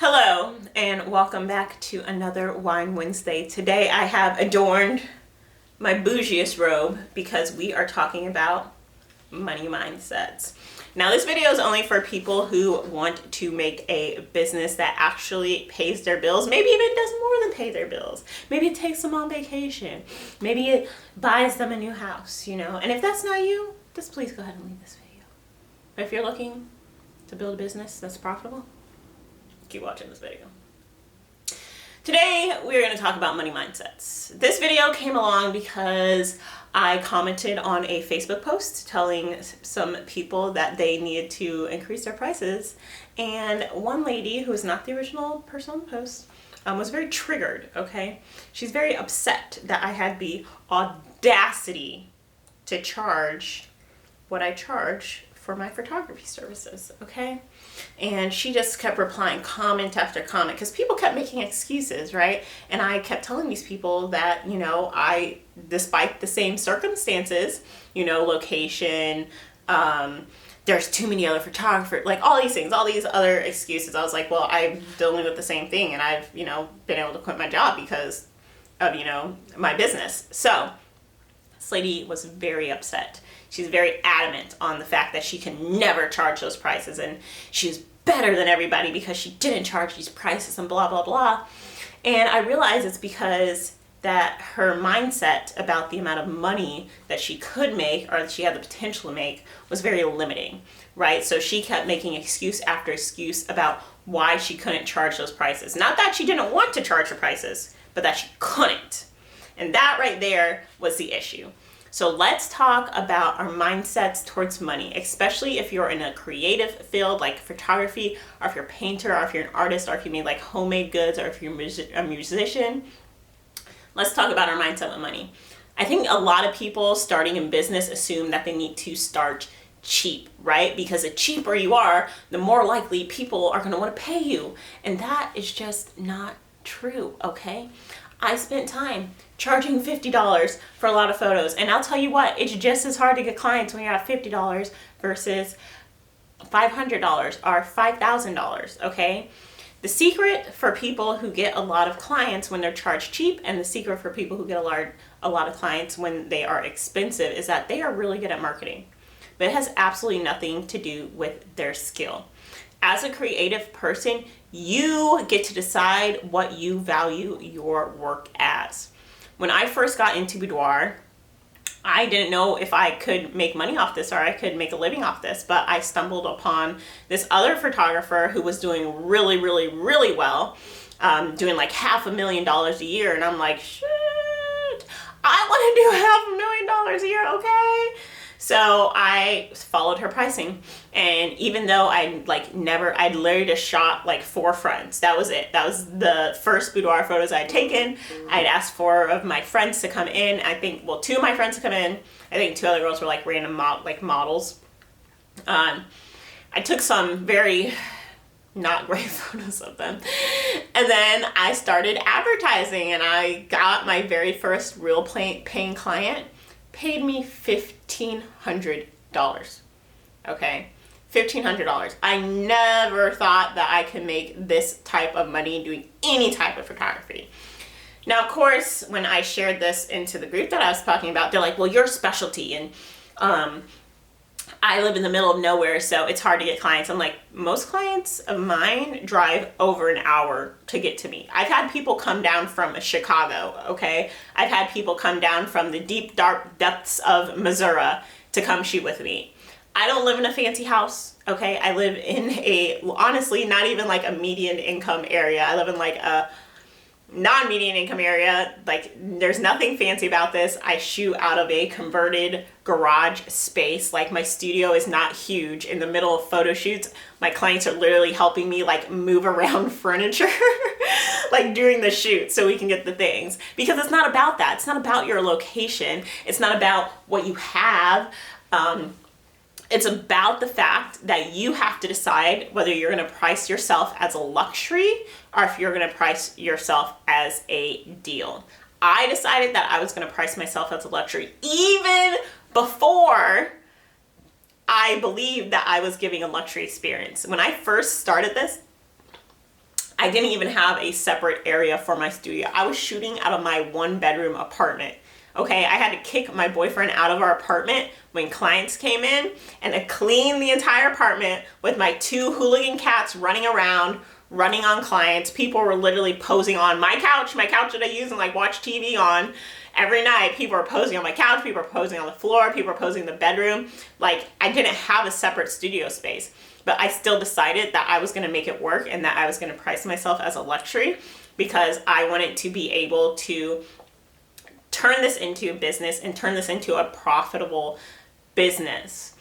Hello and welcome back to another Wine Wednesday. Today I have adorned my bougiest robe because we are talking about money mindsets. Now this video is only for people who want to make a business that actually pays their bills. Maybe even does more than pay their bills. Maybe it takes them on vacation. Maybe it buys them a new house, And if that's not you, just please go ahead and leave this video. But if you're looking to build a business that's profitable, keep watching this video. Today we're going to talk about money mindsets. This video came along because I commented on a Facebook post telling some people that they needed to increase their prices, and one lady who is not the original person on the post was very triggered. Okay, she's very upset that I had the audacity to charge what I charge for my photography services, okay? And she just kept replying comment after comment because people kept making excuses, right? And I kept telling these people that, I, despite the same circumstances, location, there's too many other photographers, like all these things, all these other excuses. I was like, well, I'm dealing with the same thing, and I've, been able to quit my job because of, my business. So this lady was very upset. She's very adamant on the fact that she can never charge those prices, and she's better than everybody because she didn't charge these prices and blah, blah, blah. And I realized it's because that her mindset about the amount of money that she could make or that she had the potential to make was very limiting, right? So she kept making excuse after excuse about why she couldn't charge those prices. Not that she didn't want to charge the prices, but that she couldn't. And that right there was the issue. So let's talk about our mindsets towards money, especially if you're in a creative field like photography, or if you're a painter, or if you're an artist, or if you make like homemade goods, or if you're a musician. Let's talk about our mindset with money. I think a lot of people starting in business assume that they need to start cheap, right? Because the cheaper you are, the more likely people are going to want to pay you. And that is just not true, okay? I spent time charging $50 for a lot of photos. And I'll tell you what, it's just as hard to get clients when you're at $50 versus $500 or $5,000, okay? The secret for people who get a lot of clients when they're charged cheap, and the secret for people who get a lot of clients when they are expensive, is that they are really good at marketing. But it has absolutely nothing to do with their skill. As a creative person, you get to decide what you value your work as. When I first got into boudoir, I didn't know if I could make money off this or I could make a living off this, but I stumbled upon this other photographer who was doing really, really, really well, doing like $500,000 a year, and I'm like, shit, I want to do $500,000 a year, okay? So I followed her pricing, and even though I'd literally just shot like 4 friends. That was it. That was the first boudoir photos I'd taken. I'd asked 4 of my friends to come in. I think, 2 of my friends to come in. I think 2 other girls were like random models. I took some very not great photos of them. And then I started advertising, and I got my very first real paying client. Paid me $1,500, okay? $1,500. I never thought that I could make this type of money doing any type of photography. Now, of course, when I shared this into the group that I was talking about, they're like, well, your specialty, and I live in the middle of nowhere, so it's hard to get clients. I'm like, most clients of mine drive over an hour to get to me. I've had people come down from Chicago, okay? I've had people come down from the deep, dark depths of Missouri to come shoot with me. I don't live in a fancy house, okay? I live in honestly, not even like a median income area. I live in like a non-median income area. Like, there's nothing fancy about this. I shoot out of a converted garage space. Like, my studio is not huge. In the middle of photo shoots, my clients are literally helping me like move around furniture like during the shoot so we can get the things, because it's not about that. It's not about your location. It's not about what you have. It's about the fact that you have to decide whether you're going to price yourself as a luxury or if you're going to price yourself as a deal. I decided that I was going to price myself as a luxury even before I believed that I was giving a luxury experience. When I first started this, I didn't even have a separate area for my studio. I was shooting out of my 1-bedroom apartment. Okay, I had to kick my boyfriend out of our apartment when clients came in and to clean the entire apartment with my 2 hooligan cats running around, running on clients. People were literally posing on my couch that I use and like watch TV on every night. People were posing on my couch, people were posing on the floor, people were posing in the bedroom. Like, I didn't have a separate studio space, but I still decided that I was going to make it work and that I was going to price myself as a luxury because I wanted to be able to turn this into a business and turn this into a profitable business.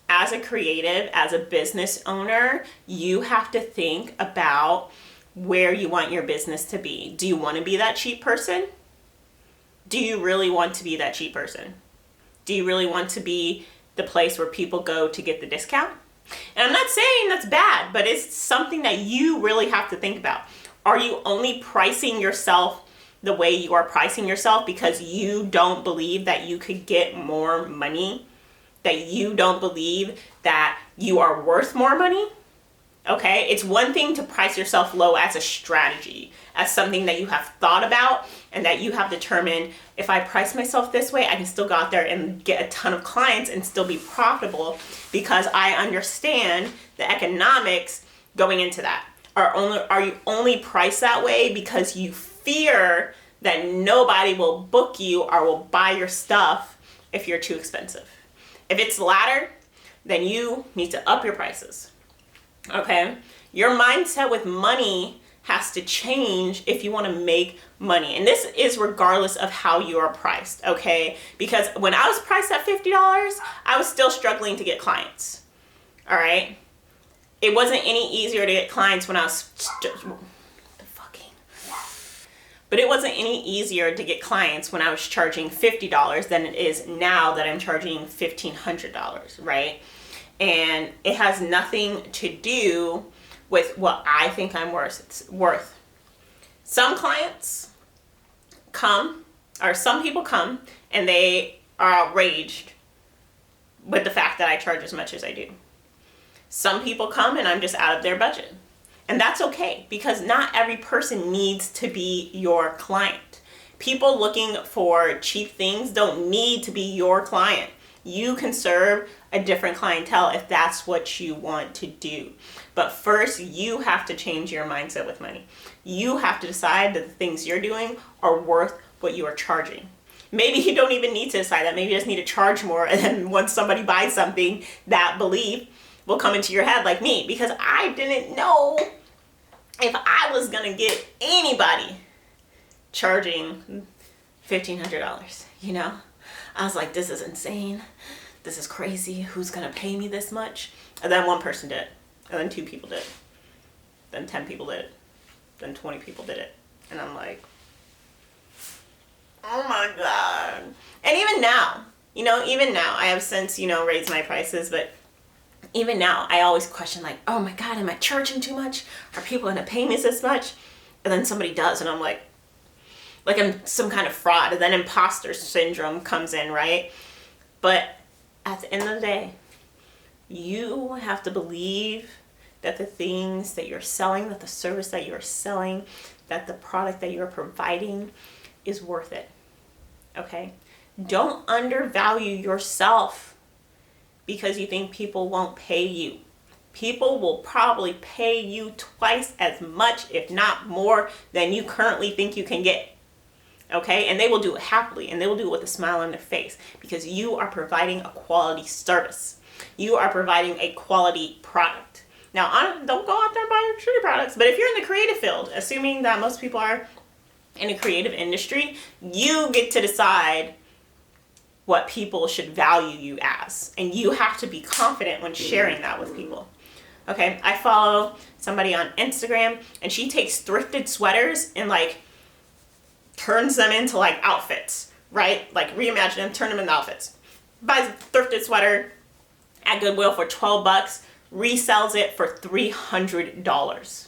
As a creative, as a business owner, you have to think about where you want your business to be. Do you want to be that cheap person? Do you really want to be that cheap person? Do you really want to be the place where people go to get the discount? And I'm not saying that's bad, but it's something that you really have to think about. Are you only pricing yourself the way you are pricing yourself because you don't believe that you could get more money? That you don't believe that you are worth more money? Okay, it's one thing to price yourself low as a strategy, as something that you have thought about and that you have determined, if I price myself this way, I can still go out there and get a ton of clients and still be profitable because I understand the economics going into that. Are you only priced that way because you fear that nobody will book you or will buy your stuff if you're too expensive? If it's the latter, then you need to up your prices. Okay? Your mindset with money has to change if you want to make money. And this is regardless of how you are priced, okay? Because when I was priced at $50, I was still struggling to get clients. All right? It wasn't any easier to get clients when I was But it wasn't any easier to get clients when I was charging $50 than it is now that I'm charging $1,500, right? And it has nothing to do with what I think I'm worth. Some clients come, or some people come, and they are outraged with the fact that I charge as much as I do. Some people come and I'm just out of their budget. And that's okay, because not every person needs to be your client. People looking for cheap things don't need to be your client. You can serve a different clientele if that's what you want to do. But first, you have to change your mindset with money. You have to decide that the things you're doing are worth what you are charging. Maybe you don't even need to decide that. Maybe you just need to charge more, and then once somebody buys something, that belief will come into your head, like me, because I didn't know if I was gonna get anybody charging $1,500, you know? I was like, this is insane. This is crazy. Who's gonna pay me this much? And then one person did it. And then 2 people did it. Then 10 people did it. Then 20 people did it. And I'm like, oh my God. And even now, I have since, raised my prices, but even now, I always question, like, oh my God, am I charging too much? Are people gonna pay me this much? And then somebody does, and I'm like I'm some kind of fraud. And then imposter syndrome comes in, right? But at the end of the day, you have to believe that the things that you're selling, that the service that you're selling, that the product that you're providing is worth it, okay? Don't undervalue yourself because you think people won't pay you. People will probably pay you twice as much, if not more, than you currently think you can get. Okay? And they will do it happily, and they will do it with a smile on their face because you are providing a quality service. You are providing a quality product. Now, don't go out there and buy your shitty products, but if you're in the creative field, assuming that most people are in a creative industry, you get to decide what people should value you as. And you have to be confident when sharing that with people. Okay, I follow somebody on Instagram, and she takes thrifted sweaters and turns them into outfits, right? Reimagine them, turn them into outfits. Buys a thrifted sweater at Goodwill for $12, resells it for $300.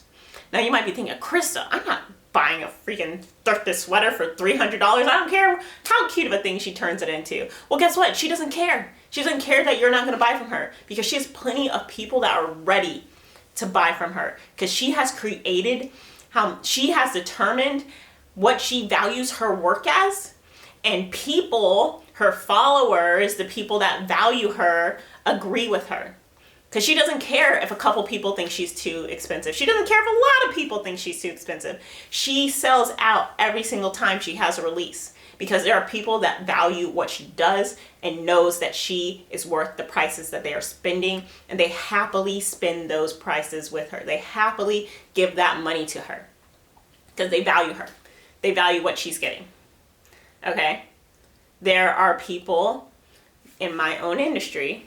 Now you might be thinking, Krysta, I'm not buying a freaking thrifted sweater for $300. I don't care how cute of a thing she turns it into. Well, guess what? She doesn't care. She doesn't care that you're not going to buy from her because she has plenty of people that are ready to buy from her because she has created how she has determined what she values her work as, and people, her followers, the people that value her, agree with her. Because she doesn't care if a couple people think she's too expensive. She doesn't care if a lot of people think she's too expensive. She sells out every single time she has a release, because there are people that value what she does and knows that she is worth the prices that they are spending, and they happily spend those prices with her. They happily give that money to her because they value her. They value what she's getting. Okay? There are people in my own industry,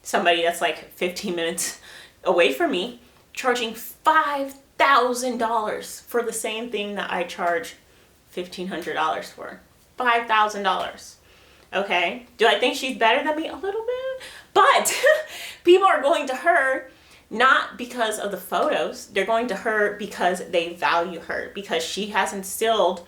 somebody that's like 15 minutes away from me, charging $5,000 for the same thing that I charge $1,500 for. $5,000. Okay? Do I think she's better than me? A little bit. But people are going to her not because of the photos. They're going to her because they value her, because she has instilled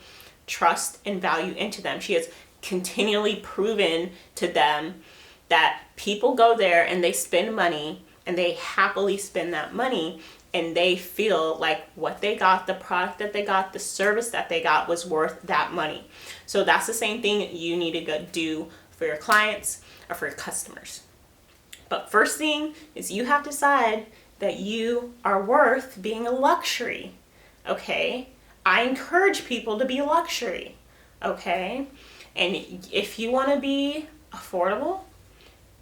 trust and value into them. She has continually proven to them that people go there and they spend money, and they happily spend that money, and they feel like what they got, the product that they got, the service that they got was worth that money. So that's the same thing you need to go do for your clients or for your customers. But first thing is you have to decide that you are worth being a luxury. Okay? I encourage people to be a luxury. Okay? And if you want to be affordable,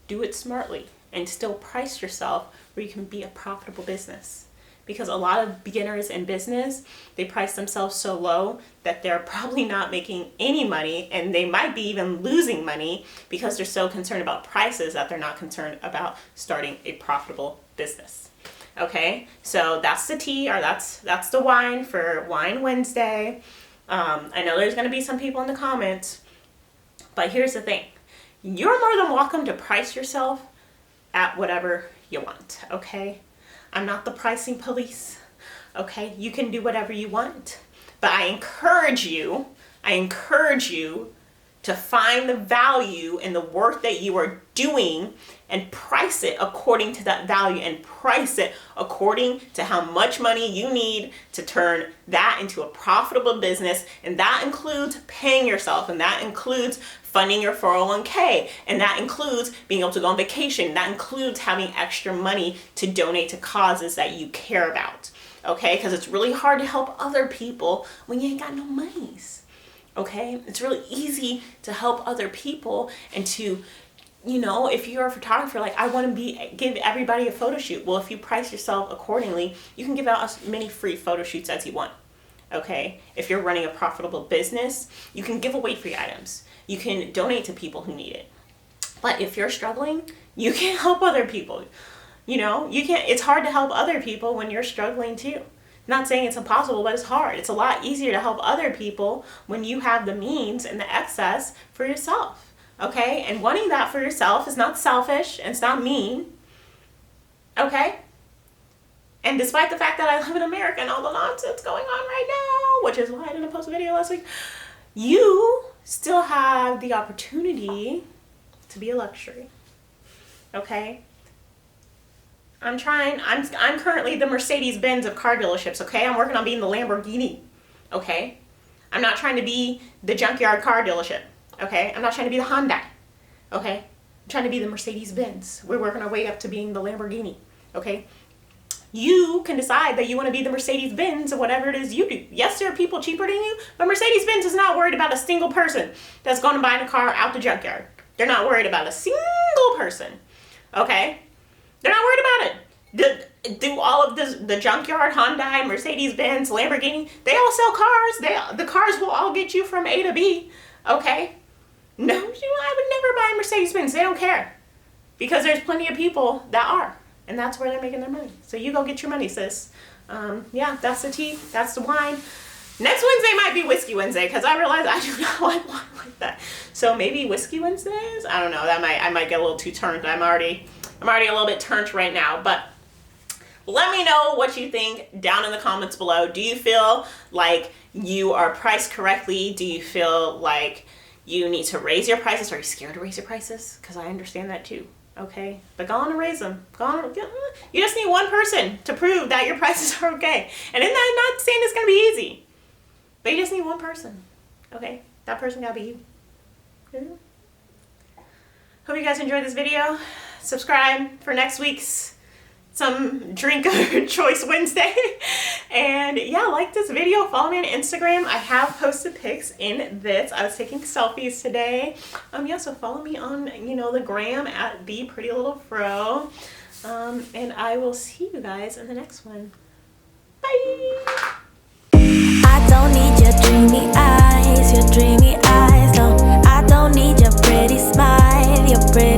do it smartly and still price yourself where you can be a profitable business. Because a lot of beginners in business, they price themselves so low that they're probably not making any money, and they might be even losing money because they're so concerned about prices that they're not concerned about starting a profitable business. Okay, so that's the tea, or that's the wine for Wine Wednesday. I know there's going to be some people in the comments, but here's the thing. You're more than welcome to price yourself at whatever you want, okay? I'm not the pricing police, okay? You can do whatever you want, but I encourage you to find the value in the work that you are doing and price it according to that value, and price it according to how much money you need to turn that into a profitable business. And that includes paying yourself, and that includes funding your 401k, and that includes being able to go on vacation. That includes having extra money to donate to causes that you care about. Okay? Because it's really hard to help other people when you ain't got no monies. Okay? It's really easy to help other people and to, you know, if you're a photographer, like I want to give everybody a photo shoot. Well, if you price yourself accordingly, you can give out as many free photo shoots as you want. Okay? If you're running a profitable business, you can give away free items. You can donate to people who need it. But if you're struggling, you can't help other people. You know, it's hard to help other people when you're struggling too. Not saying it's impossible, but it's hard. It's a lot easier to help other people when you have the means and the excess for yourself. Okay? And wanting that for yourself is not selfish, and it's not mean. Okay? And despite the fact that I live in America and all the nonsense going on right now, which is why I didn't post a video last week, you still have the opportunity to be a luxury. Okay? I'm currently the Mercedes-Benz of car dealerships, okay? I'm working on being the Lamborghini, okay? I'm not trying to be the junkyard car dealership, okay? I'm not trying to be the Hyundai, okay? I'm trying to be the Mercedes-Benz. We're working our way up to being the Lamborghini, okay? You can decide that you want to be the Mercedes-Benz of whatever it is you do. Yes, there are people cheaper than you, but Mercedes-Benz is not worried about a single person that's going to buy a car out the junkyard. They're not worried about a single person, okay? They're not worried about it. Do all of this, the junkyard, Hyundai, Mercedes-Benz, Lamborghini, they all sell cars. The cars will all get you from A to B, okay? No, I would never buy a Mercedes-Benz. They don't care. Because there's plenty of people that are. And that's where they're making their money. So you go get your money, sis. Yeah, that's the tea. That's the wine. Next Wednesday might be Whiskey Wednesday, because I realize I do not like wine like that. So maybe Whiskey Wednesdays? I don't know. I might get a little too turned. I'm already a little bit turned right now. But let me know what you think down in the comments below. Do you feel like you are priced correctly? Do you feel like you need to raise your prices? Are you scared to raise your prices? Because I understand that too. okay? But go on and raise them. You just need one person to prove that your prices are okay. And I'm not saying it's gonna be easy, but you just need one person, okay? That person gotta be you. Hope you guys enjoyed this video. Subscribe for next week's some drink of your choice Wednesday. And yeah, like this video, follow me on Instagram. I have posted pics in this. I was taking selfies today. Yeah, so follow me on, you know, the gram at @theprettylittlefro. And I will see you guys in the next one. Bye. I don't need your dreamy eyes, no. I don't need your pretty smile, your pretty